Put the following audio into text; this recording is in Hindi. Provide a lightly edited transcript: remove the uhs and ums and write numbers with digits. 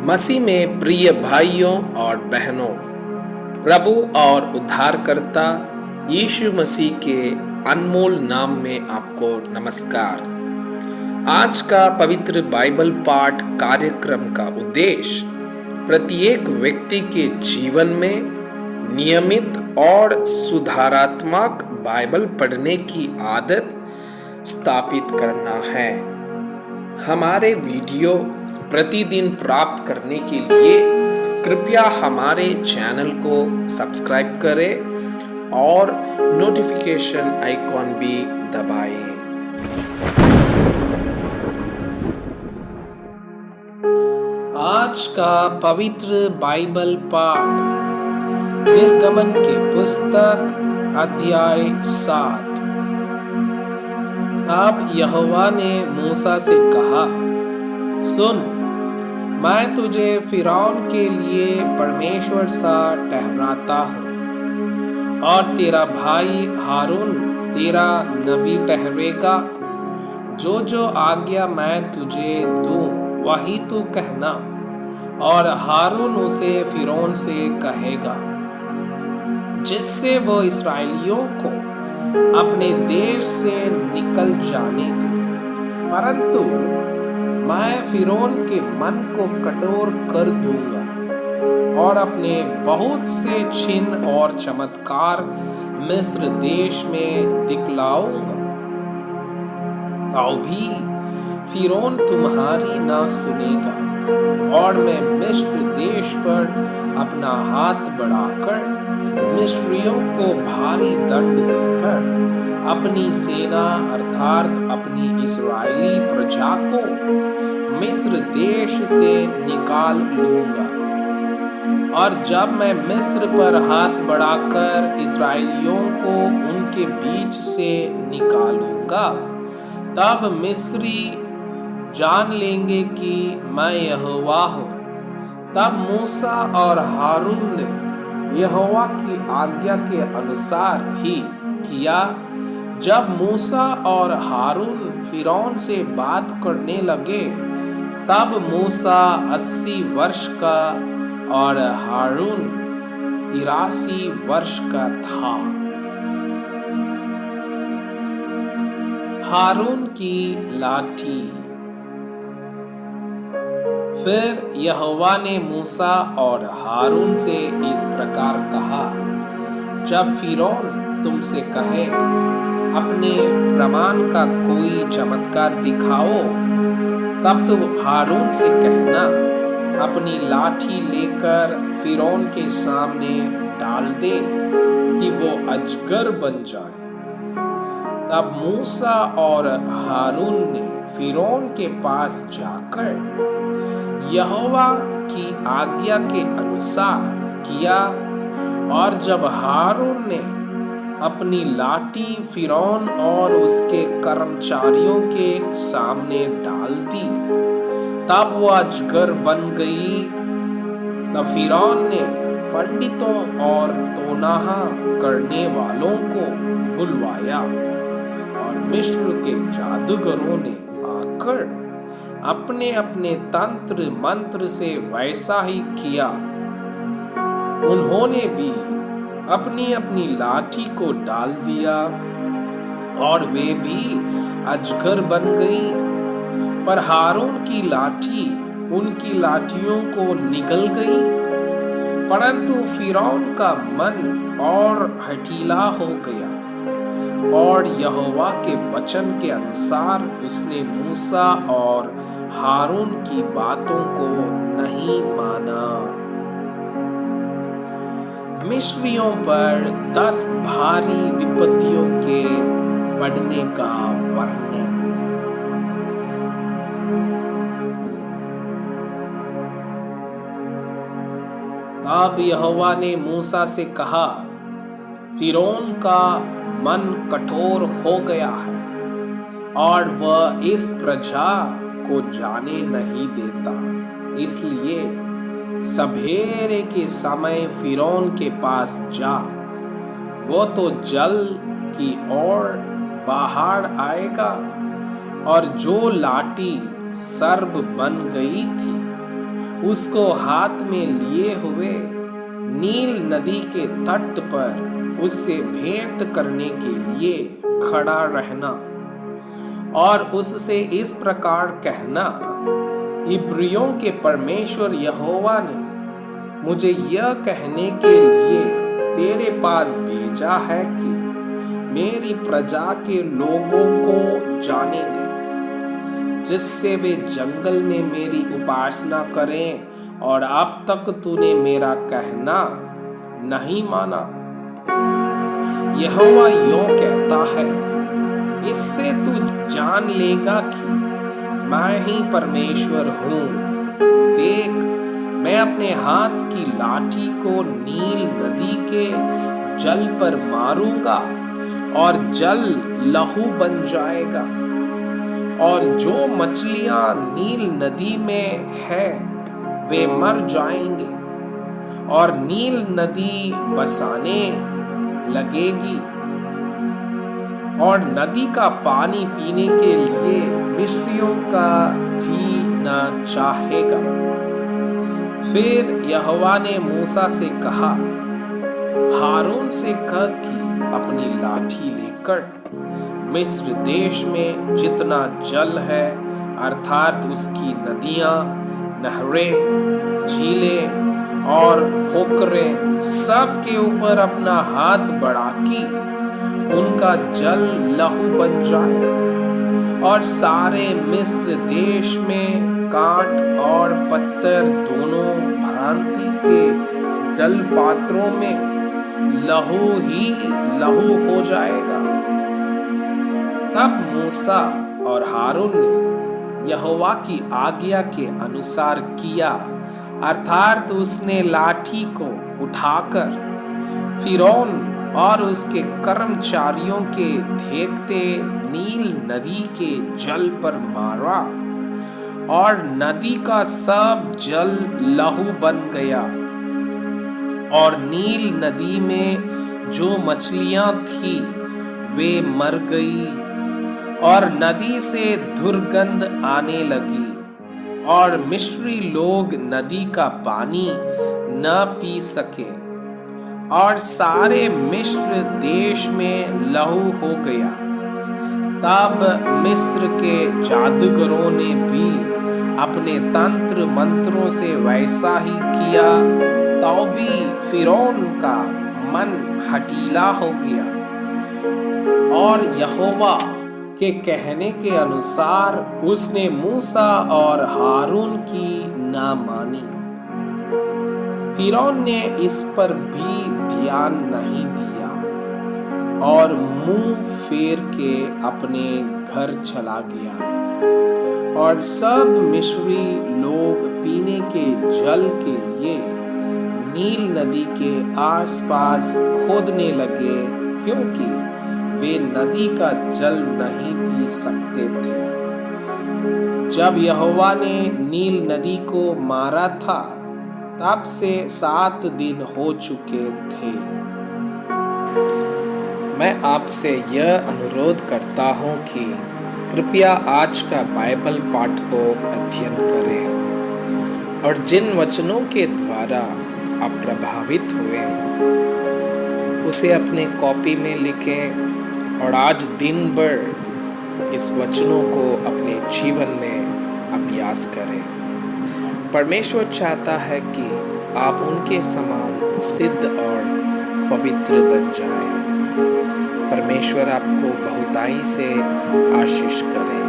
मसीह में प्रिय भाइयों और बहनों, प्रभु और उद्धारकर्ता यीशु मसीह के अनमोल नाम में आपको नमस्कार। आज का पवित्र बाइबल पाठ कार्यक्रम का उद्देश्य प्रत्येक व्यक्ति के जीवन में नियमित और सुधारात्मक बाइबल पढ़ने की आदत स्थापित करना है। हमारे वीडियो प्रतिदिन प्राप्त करने के लिए कृपया हमारे चैनल को सब्सक्राइब करें और नोटिफिकेशन आइकॉन भी दबाएं। आज का पवित्र बाइबल पाठ निर्गमन की पुस्तक अध्याय 7। अब यहोवा ने मूसा से कहा, सुन, मैं तुझे फिरौन के लिए परमेश्वर सा ठहराता हूँ और तेरा भाई हारून तेरा नबी ठहरेगा। जो जो आज्ञा मैं तुझे दूँ वही तू कहना, और हारून उसे फिरौन से कहेगा, जिससे वो इस्राएलियों को अपने देश से निकल जाने दे। परंतु मैं फिरौन के मन को कठोर कर दूंगा और अपने बहुत से चिन्ह और चमत्कार मिस्र देश में दिखलाऊंगा। तो भी फिरौन तुम्हारी ना सुनेगा, और मैं मिस्र देश पर अपना हाथ बढ़ाकर मिस्रियों को भारी दंड देकर अपनी सेना अर्थात अपनी इस्राएली प्रजा को मिस्र देश से निकाल लूंगा। और जब मैं मिस्र पर हाथ बढ़ाकर इस्राएलियों को उनके बीच से निकालूंगा, तब मिस्री जान लेंगे कि मैं यहोवा हूँ। तब मूसा और हारून ने यहोवा की आज्ञा के अनुसार ही किया। जब मूसा और हारून फिरौन से बात करने लगे, तब मूसा 80 वर्ष का और हारून 83 वर्ष का था। हारून की लाठी। फिर यहोवा ने मूसा और हारून से इस प्रकार कहा, जब फिरौन तुमसे कहे, अपने प्रमाण का कोई चमत्कार दिखाओ, तब तुम हारून से कहना, अपनी लाठी लेकर फिरौन के सामने डाल दे कि वो अजगर बन जाए। तब मूसा और हारून ने फिरौन के पास जाकर यहोवा की आज्ञा के अनुसार किया। और जब हारून ने अपनी लाठी फिरौन और उसके कर्मचारियों के सामने डाल दी, तब वो अजगर बन गई। तब फिरौन ने पंडितों और तोनाहा करने वालों को बुलवाया, और मिस्र के जादूगरों ने आकर अपने अपने तंत्र मंत्र से वैसा ही किया। उन्होंने भी अपनी अपनी लाठी को डाल दिया, और वे भी अजगर बन गई। पर हारून की लाठी उनकी लाठियों को निगल गई। परंतु फिरौन का मन और हठीला हो गया, और यहोवा के वचन के अनुसार उसने मूसा और हारून की बातों को नहीं माना। मिस्रियों पर 10 भारी विपत्तियों के पड़ने का वर्णन। तब यहोवा ने मूसा से कहा, फिरौन का मन कठोर हो गया है, और वह इस प्रजा को जाने नहीं देता। इसलिए सवेरे के समय फिरौन के पास जा, वो तो जल की ओर बाहर आएगा, और जो लाठी सर्प बन गई थी उसको हाथ में लिए हुए नील नदी के तट पर उससे भेंट करने के लिए खड़ा रहना और उससे इस प्रकार कहना, इब्रियों के परमेश्वर यहोवा ने मुझे यह कहने के लिए तेरे पास भेजा है कि मेरी प्रजा के लोगों को जाने दे, जिससे वे जंगल में मेरी उपासना करें, और अब तक तूने मेरा कहना नहीं माना। यहोवा यूं कहता है, इससे तू जान लेगा कि मैं ही परमेश्वर हूँ। देख, मैं अपने हाथ की लाठी को नील नदी के जल पर मारूंगा और जल लहू बन जाएगा, और जो मछलियां नील नदी में है वे मर जाएंगे, और नील नदी बसाने लगेगी, और नदी का पानी पीने के लिए मिस्रियों का जी न चाहेगा। फिर यहोवा ने मूसा से कहा, हारून से कह कि अपनी लाठी लेकर मिस्र देश में जितना जल है, अर्थात उसकी नदियां, नहरें, झीलें और पोखरें, सब के ऊपर अपना हाथ बढ़ा कि उनका जल लहू बन जाए, और सारे मिस्र देश में कांट और पत्थर दोनों भांति के जल पात्रों में लहू ही लहू हो जाएगा। तब मूसा और हारून ने यहोवा की आज्ञा के अनुसार किया, अर्थात उसने लाठी को उठाकर फिरौन और उसके कर्मचारियों के देखते नील नदी के जल पर मारा, और नदी का सब जल लहू बन गया, और नील नदी में जो मछलियां थी वे मर गई, और नदी से दुर्गंध आने लगी, और मिस्री लोग नदी का पानी न पी सके, और सारे मिस्र देश में लहू हो गया। तब मिस्र के जादूगरों ने भी अपने तंत्र मंत्रों से वैसा ही किया, तो भी फिरौन का मन हठीला हो गया, और यहोवा के कहने के अनुसार उसने मूसा और हारून की ना मानी। फिरौन ने इस पर भी ध्यान नहीं दिया और मुंह फेर के अपने घर चला गया, और सब मिस्री लोग पीने के जल के लिए नील नदी के आसपास खोदने लगे, क्योंकि वे नदी का जल नहीं पी सकते थे। जब यहोवा ने नील नदी को मारा था, तब से 7 दिन हो चुके थे। मैं आपसे यह अनुरोध करता हूँ कि कृपया आज का बाइबल पाठ को अध्ययन करें, और जिन वचनों के द्वारा आप प्रभावित हुए उसे अपने कॉपी में लिखें, और आज दिन भर इस वचनों को अपने जीवन में अभ्यास करें। परमेश्वर चाहता है कि आप उनके समान सिद्ध और पवित्र बन जाएं। परमेश्वर आपको बहुताई से आशीष करे।